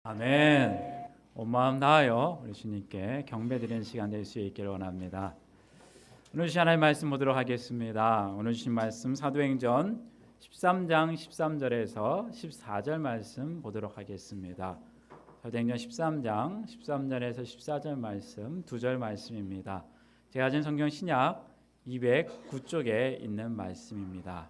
아멘. 온 마음 다하여 우리 주님께 경배드리는 시간 될 수 있기를 원합니다. 오늘 주신 하나님의 말씀 보도록 하겠습니다. 오늘 주신 말씀 사도행전 13장 13절에서 14절 말씀 보도록 하겠습니다. 사도행전 13장 13절에서 14절 말씀 두 절 말씀입니다. 제가 가진 성경 신약 209쪽에 있는 말씀입니다.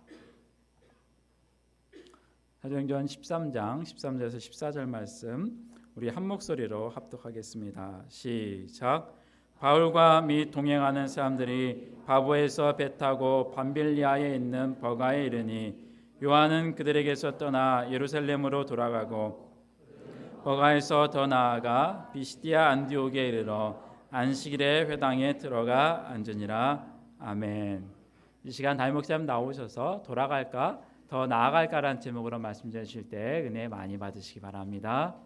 사도행전 13장 13절에서 14절 말씀 우리 한 목소리로 합독하겠습니다. 시작. 바울과 및 동행하는 사람들이 바보에서 배 타고 밤빌리아에 있는 버가에 이르니 요한은 그들에게서 떠나 예루살렘으로 돌아가고 버가에서 더 나아가 비시디아 안디옥에 이르러 안식일에 회당에 들어가 앉으니라. 아멘. 이 시간 담임 목사님 나오셔서 돌아갈까 더 나아갈까라는 제목으로 말씀 주실 때 은혜 많이 받으시기 바랍니다.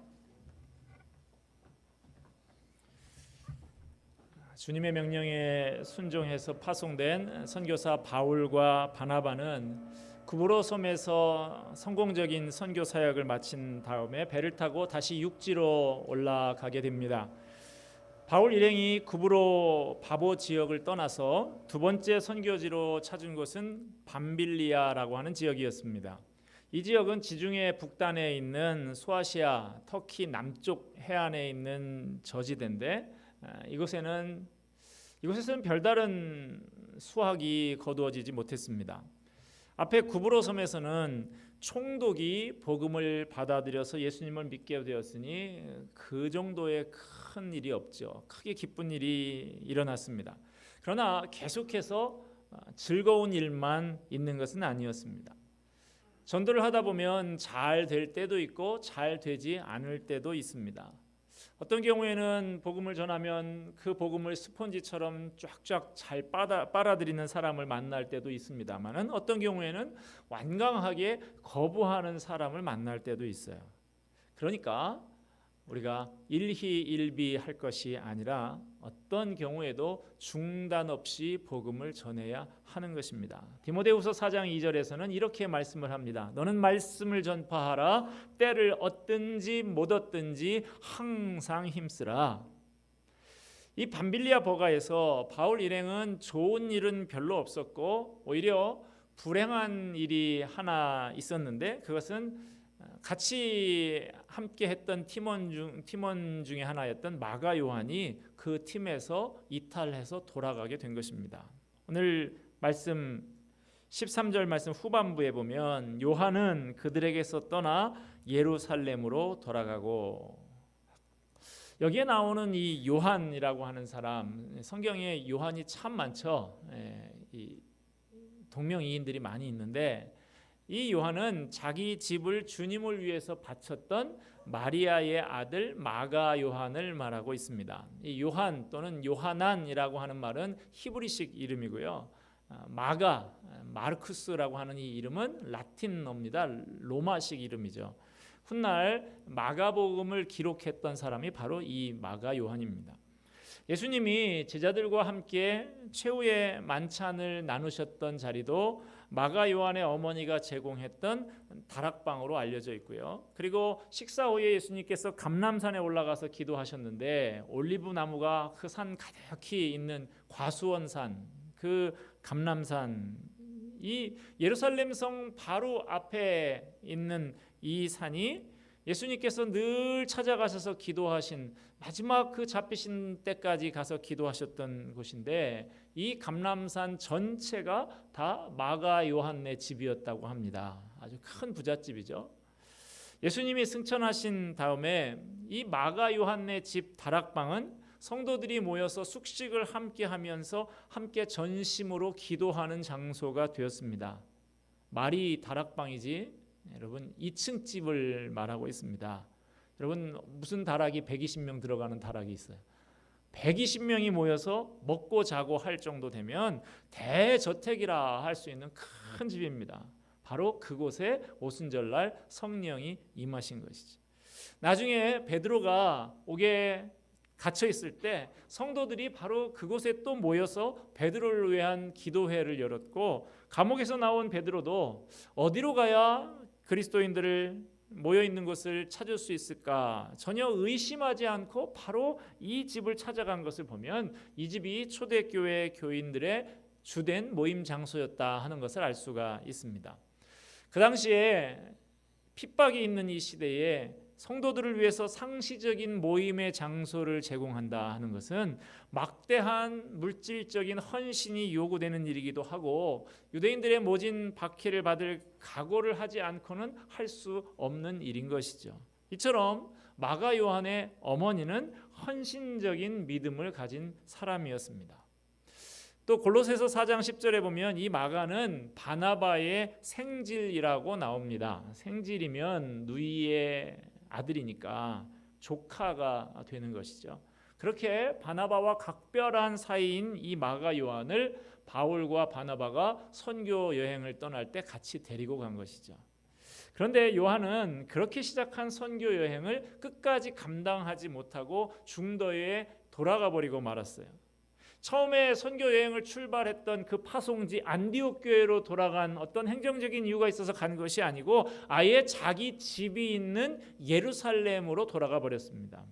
주님의 명령에 순종해서 파송된 선교사 바울과 바나바는 구브로 섬에서 성공적인 선교 사역을 마친 다음에 배를 타고 다시 육지로 올라가게 됩니다. 바울 일행이 구브로 바보 지역을 떠나서 두 번째 선교지로 찾은 곳은 밤빌리아라고 하는 지역이었습니다. 이 지역은 지중해 북단에 있는 소아시아, 터키 남쪽 해안에 있는 저지대인데 이곳에서는 별다른 수확이 거두어지지 못했습니다. 앞에 구브로 섬에서는 총독이 복음을 받아들여서 예수님을 믿게 되었으니 그 정도의 큰 일이 없죠. 크게 기쁜 일이 일어났습니다. 그러나 계속해서 즐거운 일만 있는 것은 아니었습니다. 전도를 하다 보면 잘 될 때도 있고 잘 되지 않을 때도 있습니다. 어떤 경우에는 복음을 전하면 그 복음을 스펀지처럼 쫙쫙 잘 빨아들이는 사람을 만날 때도 있습니다만은 어떤 경우에는 완강하게 거부하는 사람을 만날 때도 있어요. 그러니까 우리가 일희일비할 것이 아니라 어떤 경우에도 중단 없이 복음을 전해야 하는 것입니다. 디모데후서 4장 2절에서는 이렇게 말씀을 합니다. 너는 말씀을 전파하라. 때를 얻든지 못 얻든지 항상 힘쓰라. 이 밤빌리아 버가에서 바울 일행은 좋은 일은 별로 없었고 오히려 불행한 일이 하나 있었는데 그것은 같이 함께 했던 팀원 중에 하나였던 마가 요한이 그 팀에서 이탈해서 돌아가게 된 것입니다. 오늘 말씀 13절 말씀 후반부에 보면 요한은 그들에게서 떠나 예루살렘으로 돌아가고, 여기에 나오는 이 요한이라고 하는 사람, 성경에 요한이 참 많죠. 이 동명이인들이 많이 있는데 이 요한은 자기 집을 주님을 위해서 바쳤던 마리아의 아들 마가 요한을 말하고 있습니다. 이 요한 또는 요하난이라고 하는 말은 히브리식 이름이고요. 마가, 마르쿠스라고 하는 이 이름은 라틴어입니다. 로마식 이름이죠. 훗날 마가복음을 기록했던 사람이 바로 이 마가 요한입니다. 예수님이 제자들과 함께 최후의 만찬을 나누셨던 자리도 마가 요한의 어머니가 제공했던 다락방으로 알려져 있고요. 그리고 식사 후에 예수님께서 감람산에 올라가서 기도하셨는데 올리브 나무가 그 산 가득히 있는 과수원산, 그 감람산, 이 예루살렘 성 바로 앞에 있는 이 산이 예수님께서 늘 찾아가셔서 기도하신 마지막 그 잡히신 때까지 가서 기도하셨던 곳인데 이 감람산 전체가 다 마가 요한네 집이었다고 합니다. 아주 큰 부잣집이죠. 예수님이 승천하신 다음에 이 마가 요한네 집 다락방은 성도들이 모여서 숙식을 함께 하면서 함께 전심으로 기도하는 장소가 되었습니다. 말이 다락방이지 여러분 2층 집을 말하고 있습니다. 여러분 무슨 다락이 120명 들어가는 다락이 있어요. 120명이 모여서 먹고 자고 할 정도 되면 대저택이라 할 수 있는 큰 집입니다. 바로 그곳에 오순절날 성령이 임하신 것이죠. 나중에 베드로가 옥에 갇혀 있을 때 성도들이 바로 그곳에 또 모여서 베드로를 위한 기도회를 열었고 감옥에서 나온 베드로도 어디로 가야 그리스도인들을 모여 있는 곳을 찾을 수 있을까? 전혀 의심하지 않고 바로 이 집을 찾아간 것을 보면 이 집이 초대교회 교인들의 주된 모임 장소였다 하는 것을 알 수가 있습니다. 그 당시에 핍박이 있는 이 시대에 성도들을 위해서 상시적인 모임의 장소를 제공한다 하는 것은 막대한 물질적인 헌신이 요구되는 일이기도 하고 유대인들의 모진 박해를 받을 각오를 하지 않고는 할 수 없는 일인 것이죠. 이처럼 마가 요한의 어머니는 헌신적인 믿음을 가진 사람이었습니다. 또 골로새서 4장 10절에 보면 이 마가는 바나바의 생질이라고 나옵니다. 생질이면 누이의 아들이니까 조카가 되는 것이죠. 그렇게 바나바와 각별한 사이인 이 마가 요한을 바울과 바나바가 선교 여행을 떠날 때 같이 데리고 간 것이죠. 그런데 요한은 그렇게 시작한 선교 여행을 끝까지 감당하지 못하고 중도에 돌아가 버리고 말았어요. 처음에 선교 여행을 출발했던 그 파송지 안디옥 교회로 돌아간 어떤 행정적인 이유가 있어서 간 것이 아니고 아예 자기 집이 있는 예루살렘으로 돌아가 버렸습니다.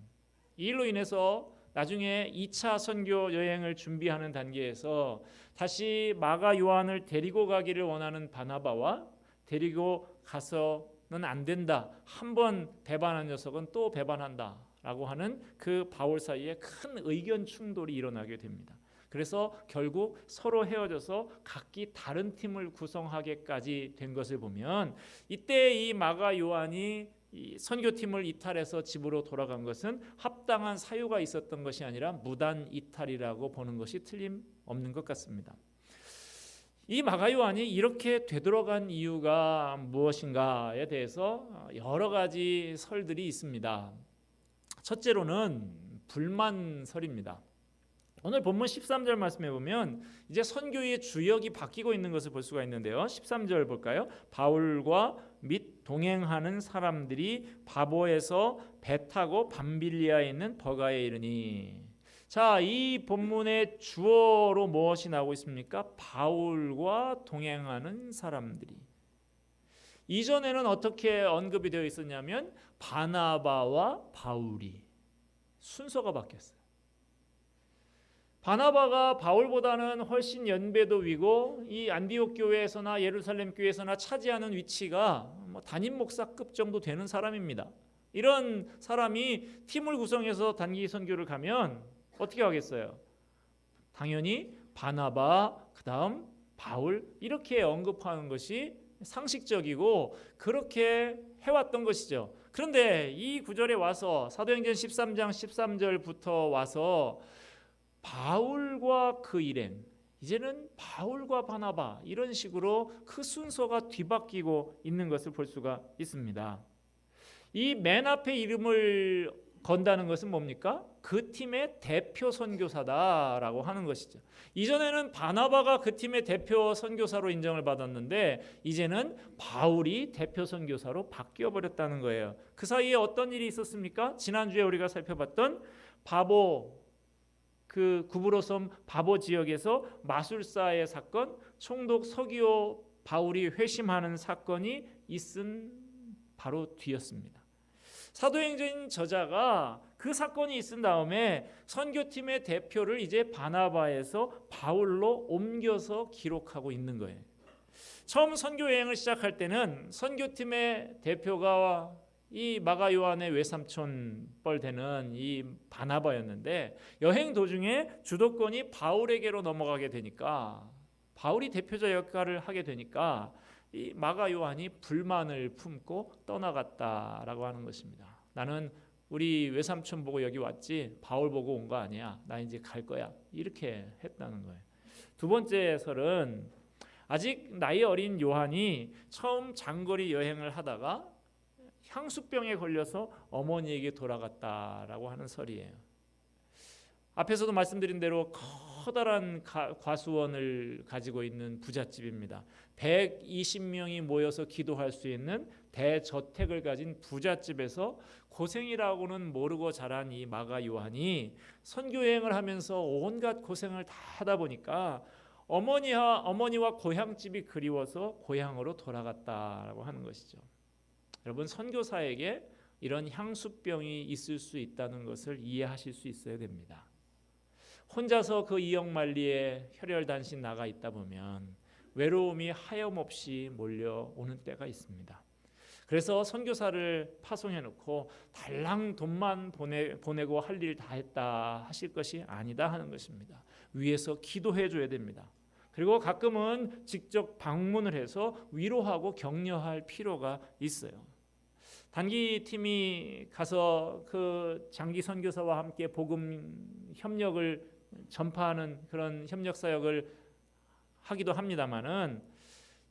이 일로 인해서 나중에 2차 선교 여행을 준비하는 단계에서 다시 마가 요한을 데리고 가기를 원하는 바나바와 데리고 가서는 안 된다. 한번 배반한 녀석은 또 배반한다. 라고 하는 그 바울 사이에 큰 의견 충돌이 일어나게 됩니다. 그래서 결국 서로 헤어져서 각기 다른 팀을 구성하게까지 된 것을 보면 이때 이 마가 요한이 이 선교팀을 이탈해서 집으로 돌아간 것은 합당한 사유가 있었던 것이 아니라 무단 이탈이라고 보는 것이 틀림없는 것 같습니다. 이 마가 요한이 이렇게 되돌아간 이유가 무엇인가에 대해서 여러 가지 설들이 있습니다. 첫째로는 불만설입니다. 오늘 본문 13절 말씀해 보면 이제 선교의 주역이 바뀌고 있는 것을 볼 수가 있는데요. 13절 볼까요? 바울과 및 동행하는 사람들이 바보에서 배 타고 밤빌리아에 있는 버가에 이르니. 자, 이 본문의 주어로 무엇이 나오고 있습니까? 바울과 동행하는 사람들이. 이전에는 어떻게 언급이 되어 있었냐면 바나바와 바울이. 순서가 바뀌었어요. 바나바가 바울보다는 훨씬 연배도 위고 이 안디옥 교회에서나 예루살렘 교회에서나 차지하는 위치가 담임 목사급 정도 되는 사람입니다. 이런 사람이 팀을 구성해서 단기 선교를 가면 어떻게 하겠어요? 당연히 바나바, 그 다음 바울 이렇게 언급하는 것이 상식적이고 그렇게 해왔던 것이죠. 그런데 이 구절에 와서 사도행전 13장 13절부터 와서 바울과 그 일행, 이제는 바울과 바나바 이런 식으로 그 순서가 뒤바뀌고 있는 것을 볼 수가 있습니다. 이 맨 앞에 이름을 건다는 것은 뭡니까? 그 팀의 대표 선교사다라고 하는 것이죠. 이전에는 바나바가 그 팀의 대표 선교사로 인정을 받았는데 이제는 바울이 대표 선교사로 바뀌어 버렸다는 거예요. 그 사이에 어떤 일이 있었습니까? 지난주에 우리가 살펴봤던 그 구브로섬 바보 지역에서 마술사의 사건, 총독 서기오 바울이 회심하는 사건이 있은 바로 뒤였습니다. 사도행전 저자가 그 사건이 있은 다음에 선교팀의 대표를 이제 바나바에서 바울로 옮겨서 기록하고 있는 거예요. 처음 선교 여행을 시작할 때는 선교팀의 대표가 이 마가 요한의 외삼촌 뻘 되는 이 바나바였는데 여행 도중에 주도권이 바울에게로 넘어가게 되니까 바울이 대표자 역할을 하게 되니까 이 마가 요한이 불만을 품고 떠나갔다라고 하는 것입니다. 나는 우리 외삼촌 보고 여기 왔지 바울 보고 온 거 아니야. 나 이제 갈 거야. 이렇게 했다는 거예요. 두 번째 설은 아직 나이 어린 요한이 처음 장거리 여행을 하다가 향수병에 걸려서 어머니에게 돌아갔다라고 하는 설이에요. 앞에서도 말씀드린 대로 커다란 과수원을 가지고 있는 부잣집입니다. 120명이 모여서 기도할 수 있는 대저택을 가진 부잣집에서 고생이라고는 모르고 자란 이 마가 요한이 선교여행을 하면서 온갖 고생을 다 하다 보니까 어머니와 고향집이 그리워서 고향으로 돌아갔다라고 하는 것이죠. 여러분, 선교사에게 이런 향수병이 있을 수 있다는 것을 이해하실 수 있어야 됩니다. 혼자서 그 이역만리에 혈혈단신 나가 있다 보면 외로움이 하염없이 몰려오는 때가 있습니다. 그래서 선교사를 파송해 놓고 달랑 돈만 보내고 할 일 다 했다 하실 것이 아니다 하는 것입니다. 위에서 기도해 줘야 됩니다. 그리고 가끔은 직접 방문을 해서 위로하고 격려할 필요가 있어요. 단기 팀이 가서 그 장기 선교사와 함께 복음 협력을 전파하는 그런 협력 사역을 하기도 합니다만은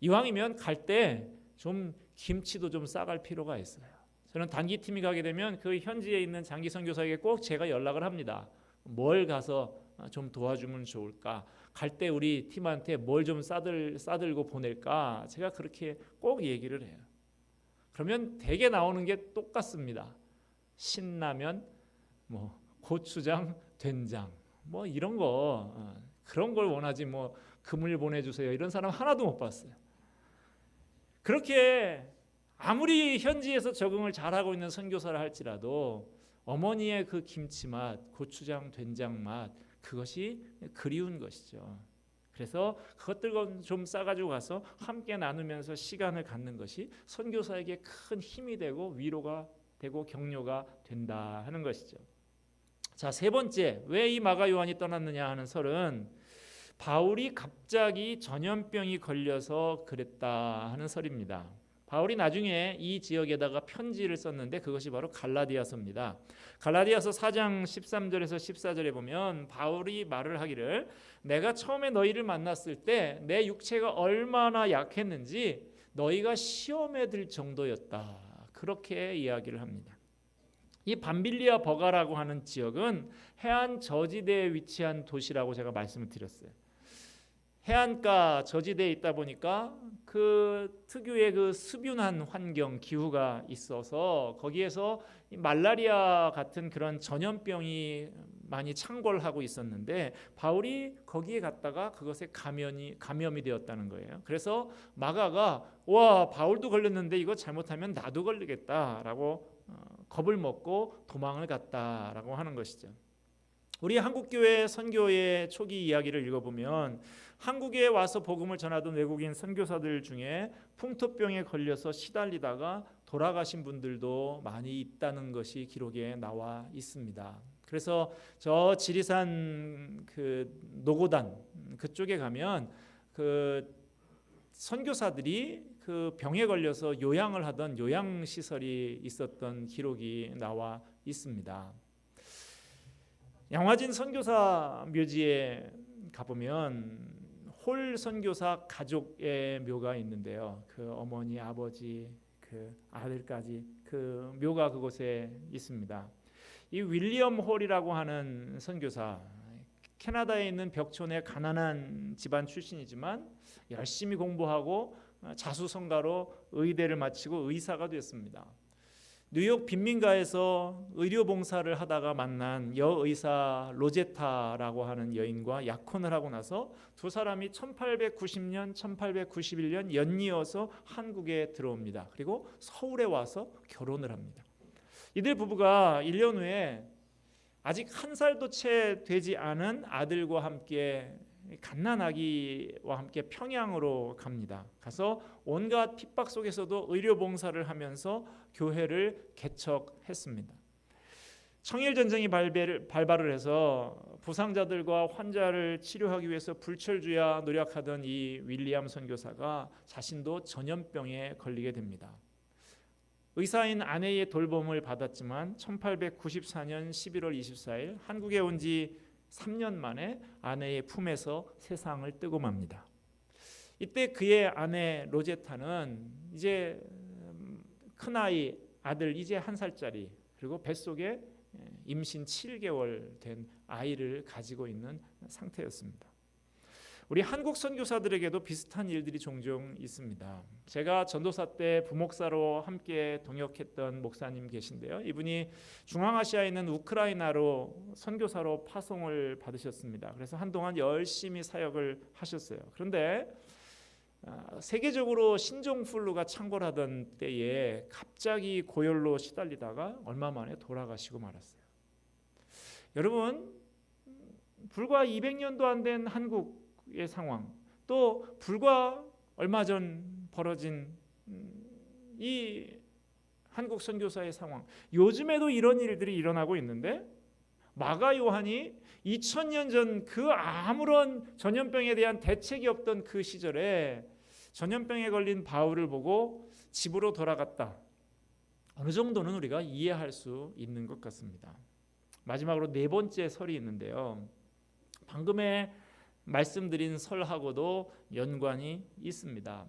이왕이면 갈 때 좀 김치도 좀 싸갈 필요가 있어요. 저는 단기 팀이 가게 되면 그 현지에 있는 장기 선교사에게 꼭 제가 연락을 합니다. 뭘 가서 좀 도와주면 좋을까? 갈 때 우리 팀한테 뭘 좀 싸들고 보낼까? 제가 그렇게 꼭 얘기를 해요. 그러면 대개 나오는 게 똑같습니다. 신라면, 뭐 고추장, 된장, 뭐 이런 거 그런 걸 원하지 뭐 금을 보내주세요 이런 사람 하나도 못 봤어요. 그렇게 아무리 현지에서 적응을 잘하고 있는 선교사를 할지라도 어머니의 그 김치 맛, 고추장, 된장 맛 그것이 그리운 것이죠. 그래서 그것들 좀 싸가지고 가서 함께 나누면서 시간을 갖는 것이 선교사에게 큰 힘이 되고 위로가 되고 격려가 된다 하는 것이죠. 자, 세 번째, 왜 이 마가 요한이 떠났느냐 하는 설은 바울이 갑자기 전염병이 걸려서 그랬다 하는 설입니다. 바울이 나중에 이 지역에다가 편지를 썼는데 그것이 바로 갈라디아서입니다. 갈라디아서 4장 13절에서 14절에 보면 바울이 말을 하기를 내가 처음에 너희를 만났을 때 내 육체가 얼마나 약했는지 너희가 시험에 들 정도였다. 그렇게 이야기를 합니다. 이 밤빌리아 버가라고 하는 지역은 해안 저지대에 위치한 도시라고 제가 말씀을 드렸어요. 해안가 저지대에 있다 보니까 그 특유의 그 습윤한 환경 기후가 있어서 거기에서 말라리아 같은 그런 전염병이 많이 창궐하고 있었는데 바울이 거기에 갔다가 그것에 감염이 되었다는 거예요. 그래서 마가가 와 바울도 걸렸는데 이거 잘못하면 나도 걸리겠다라고 겁을 먹고 도망을 갔다라고 하는 것이죠. 우리 한국교회 선교의 초기 이야기를 읽어보면 한국에 와서 복음을 전하던 외국인 선교사들 중에 풍토병에 걸려서 시달리다가 돌아가신 분들도 많이 있다는 것이 기록에 나와 있습니다. 그래서 저 지리산 그 노고단 그쪽에 가면 그 선교사들이 그 병에 걸려서 요양을 하던 요양시설이 있었던 기록이 나와 있습니다. 양화진 선교사 묘지에 가보면 홀 선교사 가족의 묘가 있는데요. 그 어머니, 아버지, 그 아들까지 그 묘가 그곳에 있습니다. 이 윌리엄 홀이라고 하는 선교사, 캐나다에 있는 벽촌의 가난한 집안 출신이지만 열심히 공부하고 자수성가로 의대를 마치고 의사가 됐습니다. 뉴욕 빈민가에서 의료봉사를 하다가 만난 여의사 로제타라고 하는 여인과 약혼을 하고 나서 두 사람이 1890년, 1891년 연이어서 한국에 들어옵니다. 그리고 서울에 와서 결혼을 합니다. 이들 부부가 1년 후에 아직 한 살도 채 되지 않은 아들과 함께 갓난아기와 함께 평양으로 갑니다. 가서 온갖 핍박 속에서도 의료봉사를 하면서 교회를 개척했습니다. 청일전쟁이 발발을 해서 부상자들과 환자를 치료하기 위해서 불철주야 노력하던 이 윌리엄 선교사가 자신도 전염병에 걸리게 됩니다. 의사인 아내의 돌봄을 받았지만 1894년 11월 24일 한국에 온 지 3년 만에 아내의 품에서 세상을 뜨고 맙니다. 이때 그의 아내 로제타는 이제 큰아이 아들 이제 1살짜리 그리고 뱃속에 임신 7개월 된 아이를 가지고 있는 상태였습니다. 우리 한국 선교사들에게도 비슷한 일들이 종종 있습니다. 제가 전도사 때 부목사로 함께 동역했던 목사님 계신데요. 이분이 중앙아시아에 있는 우크라이나로 선교사로 파송을 받으셨습니다. 그래서 한동안 열심히 사역을 하셨어요. 그런데 세계적으로 신종플루가 창궐하던 때에 갑자기 고열로 시달리다가 얼마 만에 돌아가시고 말았어요. 여러분, 불과 200년도 안 된 한국의 상황, 또 불과 얼마 전 벌어진 이 한국 선교사의 상황, 요즘에도 이런 일들이 일어나고 있는데 마가 요한이 2000년 전 그 아무런 전염병에 대한 대책이 없던 그 시절에 전염병에 걸린 바울을 보고 집으로 돌아갔다. 어느 정도는 우리가 이해할 수 있는 것 같습니다. 마지막으로 네 번째 설이 있는데요. 방금에 말씀드린 설하고도 연관이 있습니다.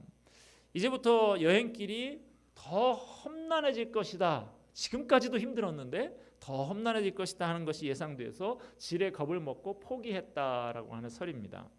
이제부터 여행길이 더 험난해질 것이다. 지금까지도 힘들었는데 더 험난해질 것이다 하는 것이 예상돼서 질에 겁을 먹고 포기했다라고 하는 설입니다.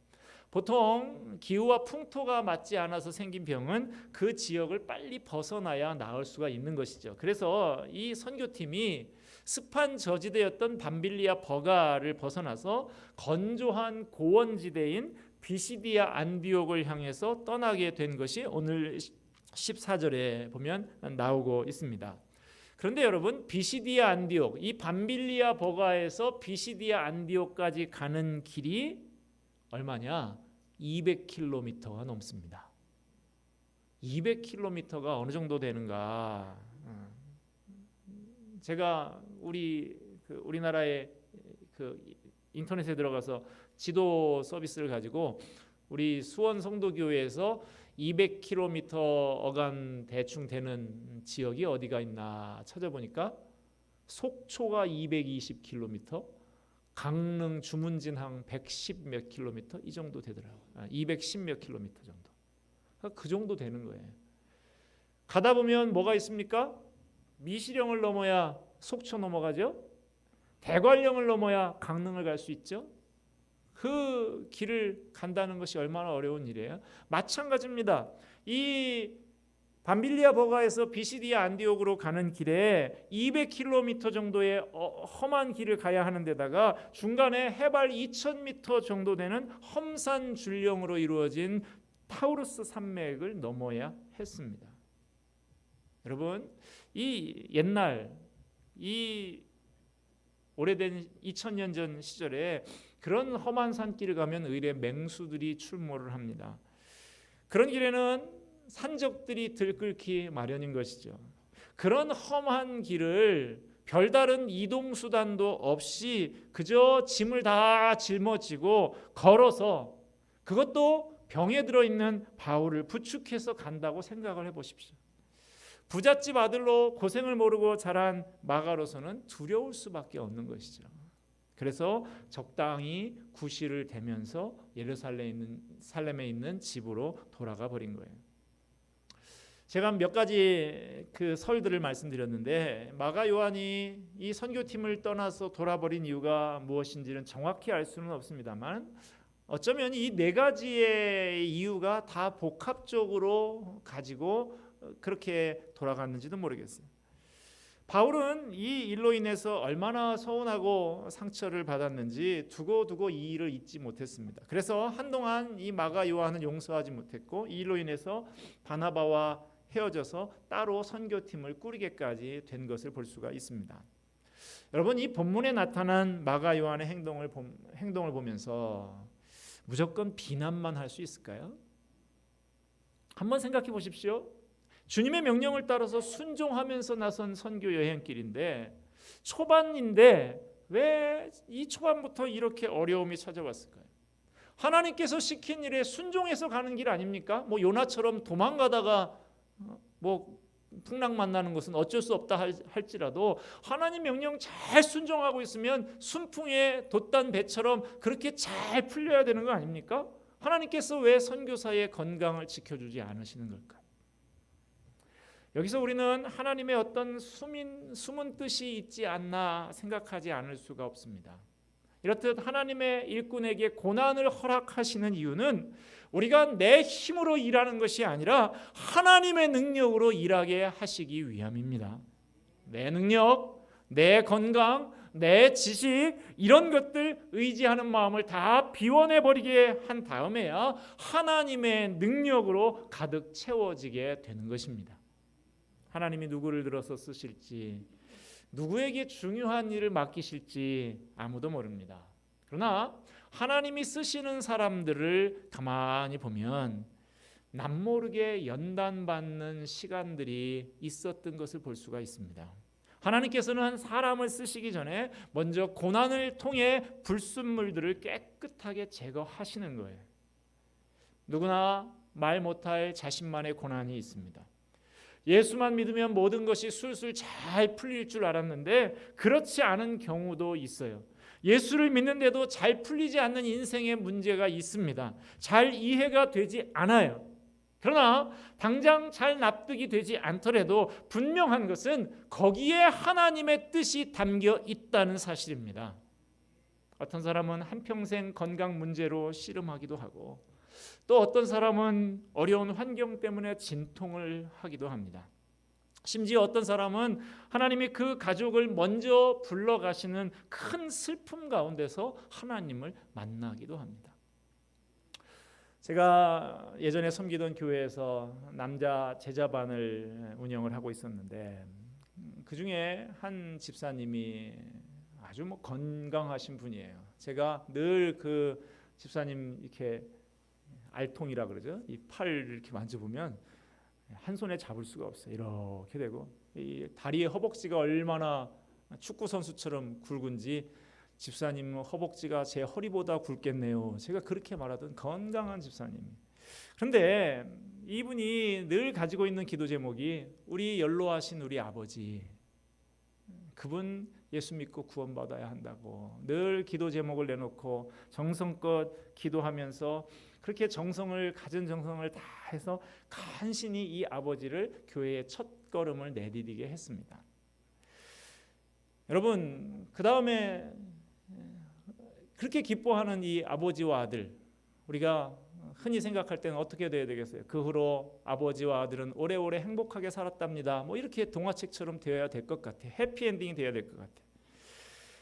보통 기후와 풍토가 맞지 않아서 생긴 병은 그 지역을 빨리 벗어나야 나을 수가 있는 것이죠. 그래서 이 선교팀이 습한 저지대였던 밤빌리아 버가를 벗어나서 건조한 고원지대인 비시디아 안디옥을 향해서 떠나게 된 것이 오늘 14절에 보면 나오고 있습니다. 그런데 여러분, 비시디아 안디옥, 이 밤빌리아 버가에서 비시디아 안디옥까지 가는 길이 얼마냐? 200km가 넘습니다. 200km가 어느 정도 되는가? 제가 우리나라의 인터넷에 들어가서 지도 서비스를 가지고 우리 수원 성도교회에서 200km 어간 대충 되는 지역이 어디가 있나 찾아보니까 속초가 220km, 강릉 주문진항 110 몇 킬로미터 이 정도 되더라고요. 210 몇 킬로미터 정도. 그 정도 되는 거예요. 가다 보면 뭐가 있습니까? 미시령을 넘어야 속초 넘어가죠. 대관령을 넘어야 강릉을 갈 수 있죠. 그 길을 간다는 것이 얼마나 어려운 일이에요. 마찬가지입니다. 이 밤빌리아 버가에서 비시디아 안디옥으로 가는 길에 200km 정도의 험한 길을 가야 하는 데다가 중간에 해발 2000m 정도 되는 험산 줄령으로 이루어진 타우루스 산맥을 넘어야 했습니다. 여러분, 이 옛날 이 오래된 2000년 전 시절에 그런 험한 산길을 가면 의례 맹수들이 출몰을 합니다. 그런 길에는 산적들이 들끓기 마련인 것이죠. 그런 험한 길을 별다른 이동 수단도 없이 그저 짐을 다 짊어지고 걸어서, 그것도 병에 들어있는 바울을 부축해서 간다고 생각을 해보십시오. 부잣집 아들로 고생을 모르고 자란 마가로서는 두려울 수밖에 없는 것이죠. 그래서 적당히 구실을 대면서 예루살렘에 있는 집으로 돌아가 버린 거예요. 제가 몇 가지 그 설들을 말씀드렸는데 마가 요한이 이 선교팀을 떠나서 돌아버린 이유가 무엇인지는 정확히 알 수는 없습니다만, 어쩌면 이 네 가지의 이유가 다 복합적으로 가지고 그렇게 돌아갔는지도 모르겠어요. 바울은 이 일로 인해서 얼마나 서운하고 상처를 받았는지 두고두고 이 일을 잊지 못했습니다. 그래서 한동안 이 마가 요한은 용서하지 못했고, 이 일로 인해서 바나바와 헤어져서 따로 선교팀을 꾸리게까지 된 것을 볼 수가 있습니다. 여러분, 이 본문에 나타난 마가 요한의 행동을 보면서 무조건 비난만 할 수 있을까요? 한번 생각해 보십시오. 주님의 명령을 따라서 순종하면서 나선 선교 여행길인데, 초반인데 왜 이 초반부터 이렇게 어려움이 찾아왔을까요? 하나님께서 시킨 일에 순종해서 가는 길 아닙니까? 뭐 요나처럼 도망가다가 뭐 풍랑 만나는 것은 어쩔 수 없다 할지라도 하나님 명령 잘 순종하고 있으면 순풍에 돛단 배처럼 그렇게 잘 풀려야 되는 거 아닙니까? 하나님께서 왜 선교사의 건강을 지켜주지 않으시는 걸까요? 여기서 우리는 하나님의 어떤 숨은 뜻이 있지 않나 생각하지 않을 수가 없습니다. 이렇듯 하나님의 일꾼에게 고난을 허락하시는 이유는 우리가 내 힘으로 일하는 것이 아니라 하나님의 능력으로 일하게 하시기 위함입니다. 내 능력, 내 건강, 내 지식 이런 것들 의지하는 마음을 다 비워내버리게 한 다음에야 하나님의 능력으로 가득 채워지게 되는 것입니다. 하나님이 누구를 들어서 쓰실지, 누구에게 중요한 일을 맡기실지 아무도 모릅니다. 그러나 하나님이 쓰시는 사람들을 가만히 보면 남모르게 연단받는 시간들이 있었던 것을 볼 수가 있습니다. 하나님께서는 한 사람을 쓰시기 전에 먼저 고난을 통해 불순물들을 깨끗하게 제거하시는 거예요. 누구나 말 못할 자신만의 고난이 있습니다. 예수만 믿으면 모든 것이 술술 잘 풀릴 줄 알았는데 그렇지 않은 경우도 있어요. 예수를 믿는데도 잘 풀리지 않는 인생의 문제가 있습니다. 잘 이해가 되지 않아요. 그러나 당장 잘 납득이 되지 않더라도 분명한 것은 거기에 하나님의 뜻이 담겨 있다는 사실입니다. 어떤 사람은 한평생 건강 문제로 씨름하기도 하고 또 어떤 사람은 어려운 환경 때문에 진통을 하기도 합니다. 심지어 어떤 사람은 하나님이 그 가족을 먼저 불러가시는 큰 슬픔 가운데서 하나님을 만나기도 합니다. 제가 예전에 섬기던 교회에서 남자 제자반을 운영을 하고 있었는데 그 중에 한 집사님이 아주 건강하신 분이에요. 제가 늘 그 집사님 이렇게 알통이라 그러죠. 이 팔을 이렇게 만져보면 한 손에 잡을 수가 없어요. 이렇게 되고 이 다리의 허벅지가 얼마나 축구 선수처럼 굵은지 집사님 허벅지가 제 허리보다 굵겠네요. 제가 그렇게 말하던 건강한 집사님. 그런데 이분이 늘 가지고 있는 기도 제목이 우리 연로하신 우리 아버지, 그분 예수 믿고 구원받아야 한다고 늘 기도 제목을 내놓고 정성껏 기도하면서 그렇게 가진 정성을 다 해서 간신히 이 아버지를 교회의 첫 걸음을 내디디게 했습니다. 여러분, 그 다음에 그렇게 기뻐하는 이 아버지와 아들, 우리가 흔히 생각할 때는 어떻게 돼야 되겠어요? 그 후로 아버지와 아들은 오래오래 행복하게 살았답니다. 이렇게 동화책처럼 되어야 될 것 같아. 해피엔딩이 되어야 될 것 같아.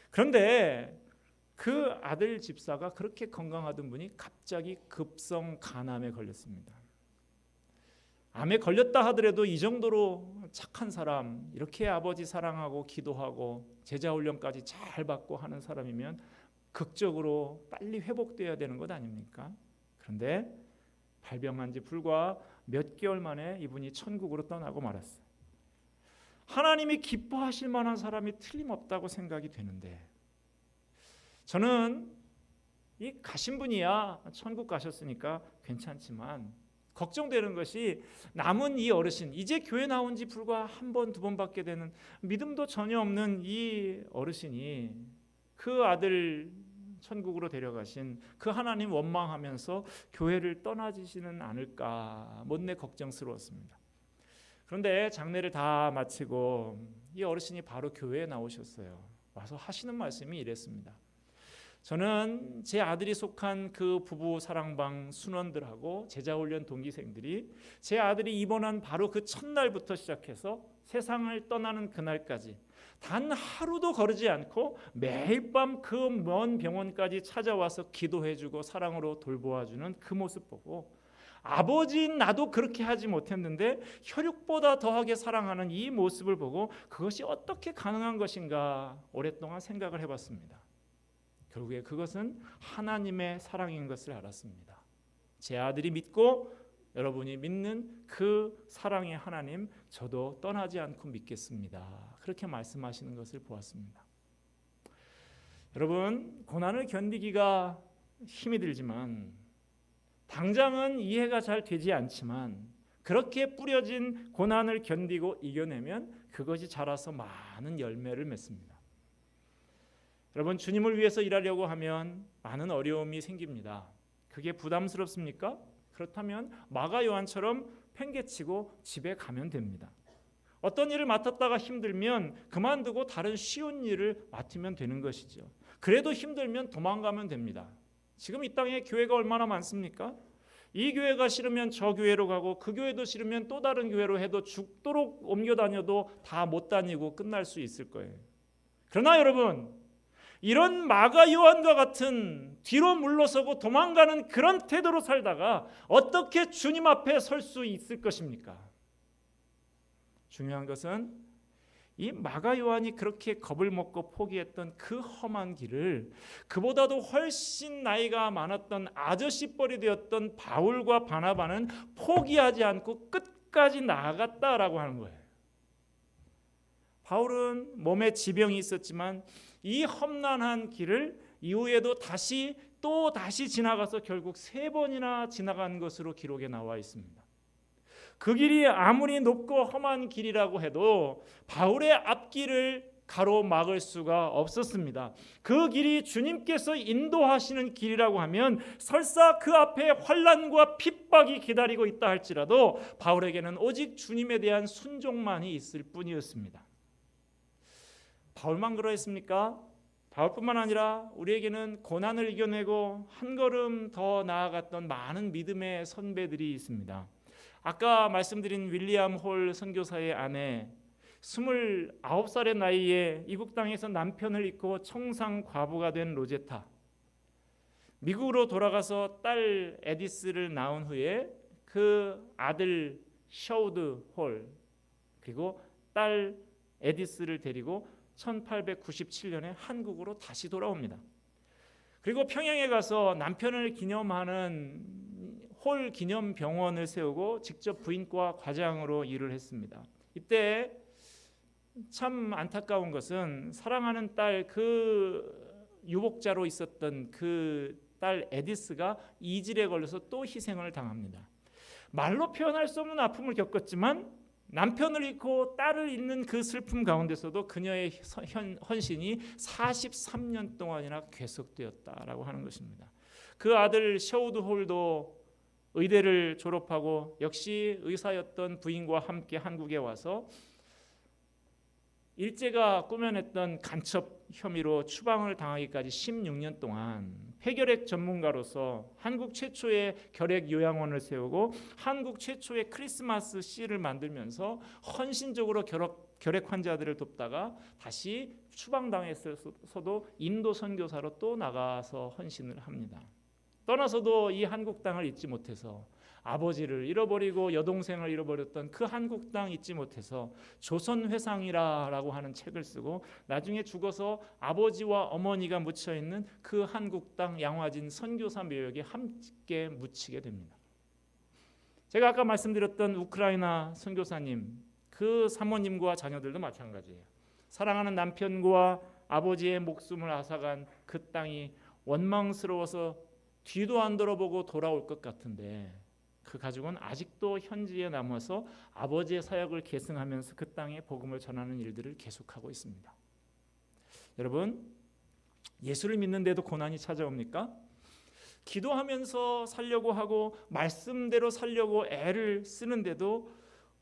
그런데 그 아들 집사가 그렇게 건강하던 분이 갑자기 급성 간암에 걸렸습니다. 암에 걸렸다 하더라도 이 정도로 착한 사람, 이렇게 아버지 사랑하고 기도하고 제자 훈련까지 잘 받고 하는 사람이면 극적으로 빨리 회복돼야 되는 것 아닙니까? 그런데 발병한 지 불과 몇 개월 만에 이분이 천국으로 떠나고 말았어요. 하나님이 기뻐하실 만한 사람이 틀림없다고 생각이 되는데 저는 이 가신 분이야 천국 가셨으니까 괜찮지만 걱정되는 것이 남은 이 어르신, 이제 교회 나온 지 불과 한 번, 두 번밖에 되는 믿음도 전혀 없는 이 어르신이 그 아들 천국으로 데려가신 그 하나님 원망하면서 교회를 떠나지시는 않을까 못내 걱정스러웠습니다. 그런데 장례를 다 마치고 이 어르신이 바로 교회에 나오셨어요. 와서 하시는 말씀이 이랬습니다. 저는 제 아들이 속한 그 부부 사랑방 순원들하고 제자훈련 동기생들이 제 아들이 입원한 바로 그 첫날부터 시작해서 세상을 떠나는 그날까지 단 하루도 거르지 않고 매일 밤 그 먼 병원까지 찾아와서 기도해주고 사랑으로 돌보아주는 그 모습 보고 아버지인 나도 그렇게 하지 못했는데 혈육보다 더하게 사랑하는 이 모습을 보고 그것이 어떻게 가능한 것인가 오랫동안 생각을 해봤습니다. 결국에 그것은 하나님의 사랑인 것을 알았습니다. 제 아들이 믿고 여러분이 믿는 그 사랑의 하나님, 저도 떠나지 않고 믿겠습니다. 그렇게 말씀하시는 것을 보았습니다. 여러분, 고난을 견디기가 힘이 들지만 당장은 이해가 잘 되지 않지만 그렇게 뿌려진 고난을 견디고 이겨내면 그것이 자라서 많은 열매를 맺습니다. 여러분, 주님을 위해서 일하려고 하면 많은 어려움이 생깁니다. 그게 부담스럽습니까? 그렇다면 마가 요한처럼 팽개치고 집에 가면 됩니다. 어떤 일을 맡았다가 힘들면 그만두고 다른 쉬운 일을 맡으면 되는 것이죠. 그래도 힘들면 도망가면 됩니다. 지금 이 땅에 교회가 얼마나 많습니까? 이 교회가 싫으면 저 교회로 가고 그 교회도 싫으면 또 다른 교회로 해도 죽도록 옮겨 다녀도 다 못 다니고 끝날 수 있을 거예요. 그러나 여러분, 이런 마가 요한과 같은 뒤로 물러서고 도망가는 그런 태도로 살다가 어떻게 주님 앞에 설 수 있을 것입니까? 중요한 것은 이 마가 요한이 그렇게 겁을 먹고 포기했던 그 험한 길을 그보다도 훨씬 나이가 많았던 아저씨뻘이 되었던 바울과 바나바는 포기하지 않고 끝까지 나아갔다라고 하는 거예요. 바울은 몸에 지병이 있었지만 이 험난한 길을 이후에도 다시 지나가서 결국 3번이나 지나간 것으로 기록에 나와 있습니다. 그 길이 아무리 높고 험한 길이라고 해도 바울의 앞길을 가로막을 수가 없었습니다. 그 길이 주님께서 인도하시는 길이라고 하면 설사 그 앞에 환난과 핍박이 기다리고 있다 할지라도 바울에게는 오직 주님에 대한 순종만이 있을 뿐이었습니다. 바울만 그러했습니까? 바울뿐만 아니라 우리에게는 고난을 이겨내고 한 걸음 더 나아갔던 많은 믿음의 선배들이 있습니다. 아까 말씀드린 윌리엄 홀 선교사의 아내, 29살의 나이에 이국 땅에서 남편을 잃고 청상 과부가 된 로제타, 미국으로 돌아가서 딸 에디스를 낳은 후에 그 아들 셔우드 홀 그리고 딸 에디스를 데리고 1897년에 한국으로 다시 돌아옵니다. 그리고 평양에 가서 남편을 기념하는 홀 기념병원을 세우고 직접 부인과 과장으로 일을 했습니다. 이때 참 안타까운 것은 사랑하는 딸 그 유복자로 있었던 그 딸 에디스가 이질에 걸려서 또 희생을 당합니다. 말로 표현할 수 없는 아픔을 겪었지만 남편을 잃고 딸을 잃는 그 슬픔 가운데서도 그녀의 헌신이 43년 동안이나 계속되었다라고 하는 것입니다. 그 아들 셔우드 홀도 의대를 졸업하고 역시 의사였던 부인과 함께 한국에 와서 일제가 꾸며냈던 간첩 혐의로 추방을 당하기까지 16년 동안 폐결핵 전문가로서 한국 최초의 결핵 요양원을 세우고 한국 최초의 크리스마스 씨를 만들면서 헌신적으로 결핵 환자들을 돕다가 다시 추방당했어도 인도 선교사로 또 나가서 헌신을 합니다. 떠나서도 이 한국 땅을 잊지 못해서 아버지를 잃어버리고 여동생을 잃어버렸던 그 한국 땅 잊지 못해서 조선회상이라고 하는 책을 쓰고 나중에 죽어서 아버지와 어머니가 묻혀있는 그 한국 땅 양화진 선교사 묘역에 함께 묻히게 됩니다. 제가 아까 말씀드렸던 우크라이나 선교사님, 그 사모님과 자녀들도 마찬가지예요. 사랑하는 남편과 아버지의 목숨을 앗아간 그 땅이 원망스러워서 뒤도 안 돌아보고 돌아올 것 같은데 그 가족은 아직도 현지에 남아서 아버지의 사역을 계승하면서 그 땅에 복음을 전하는 일들을 계속하고 있습니다. 여러분, 예수를 믿는데도 고난이 찾아옵니까? 기도하면서 살려고 하고 말씀대로 살려고 애를 쓰는데도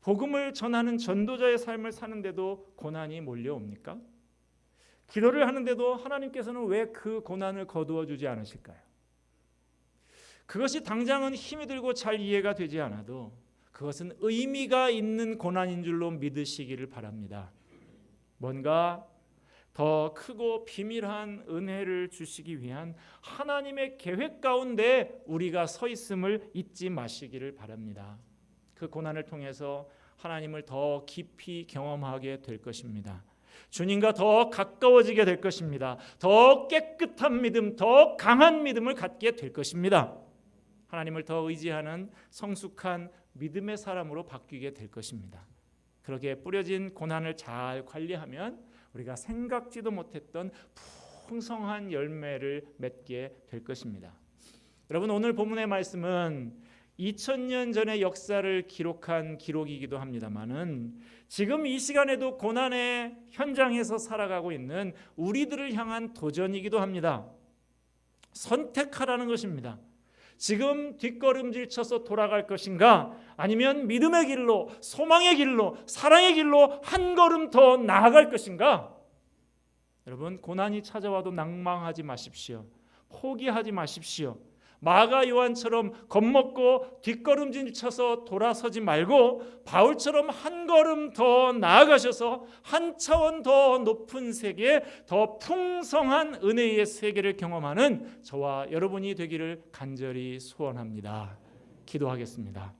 복음을 전하는 전도자의 삶을 사는데도 고난이 몰려옵니까? 기도를 하는데도 하나님께서는 왜 그 고난을 거두어 주지 않으실까요? 그것이 당장은 힘이 들고 잘 이해가 되지 않아도 그것은 의미가 있는 고난인 줄로 믿으시기를 바랍니다. 뭔가 더 크고 비밀한 은혜를 주시기 위한 하나님의 계획 가운데 우리가 서 있음을 잊지 마시기를 바랍니다. 그 고난을 통해서 하나님을 더 깊이 경험하게 될 것입니다. 주님과 더 가까워지게 될 것입니다. 더 깨끗한 믿음, 더 강한 믿음을 갖게 될 것입니다. 하나님을 더 의지하는 성숙한 믿음의 사람으로 바뀌게 될 것입니다. 그렇게 뿌려진 고난을 잘 관리하면 우리가 생각지도 못했던 풍성한 열매를 맺게 될 것입니다. 여러분, 오늘 본문의 말씀은 2000년 전의 역사를 기록한 기록이기도 합니다만은 지금 이 시간에도 고난의 현장에서 살아가고 있는 우리들을 향한 도전이기도 합니다. 선택하라는 것입니다. 지금 뒷걸음질 쳐서 돌아갈 것인가, 아니면 믿음의 길로, 소망의 길로, 사랑의 길로 한 걸음 더 나아갈 것인가? 여러분, 고난이 찾아와도 낭망하지 마십시오. 포기하지 마십시오. 마가 요한처럼 겁먹고 뒷걸음질 쳐서 돌아서지 말고 바울처럼 한 걸음 더 나아가셔서 한 차원 더 높은 세계, 더 풍성한 은혜의 세계를 경험하는 저와 여러분이 되기를 간절히 소원합니다. 기도하겠습니다.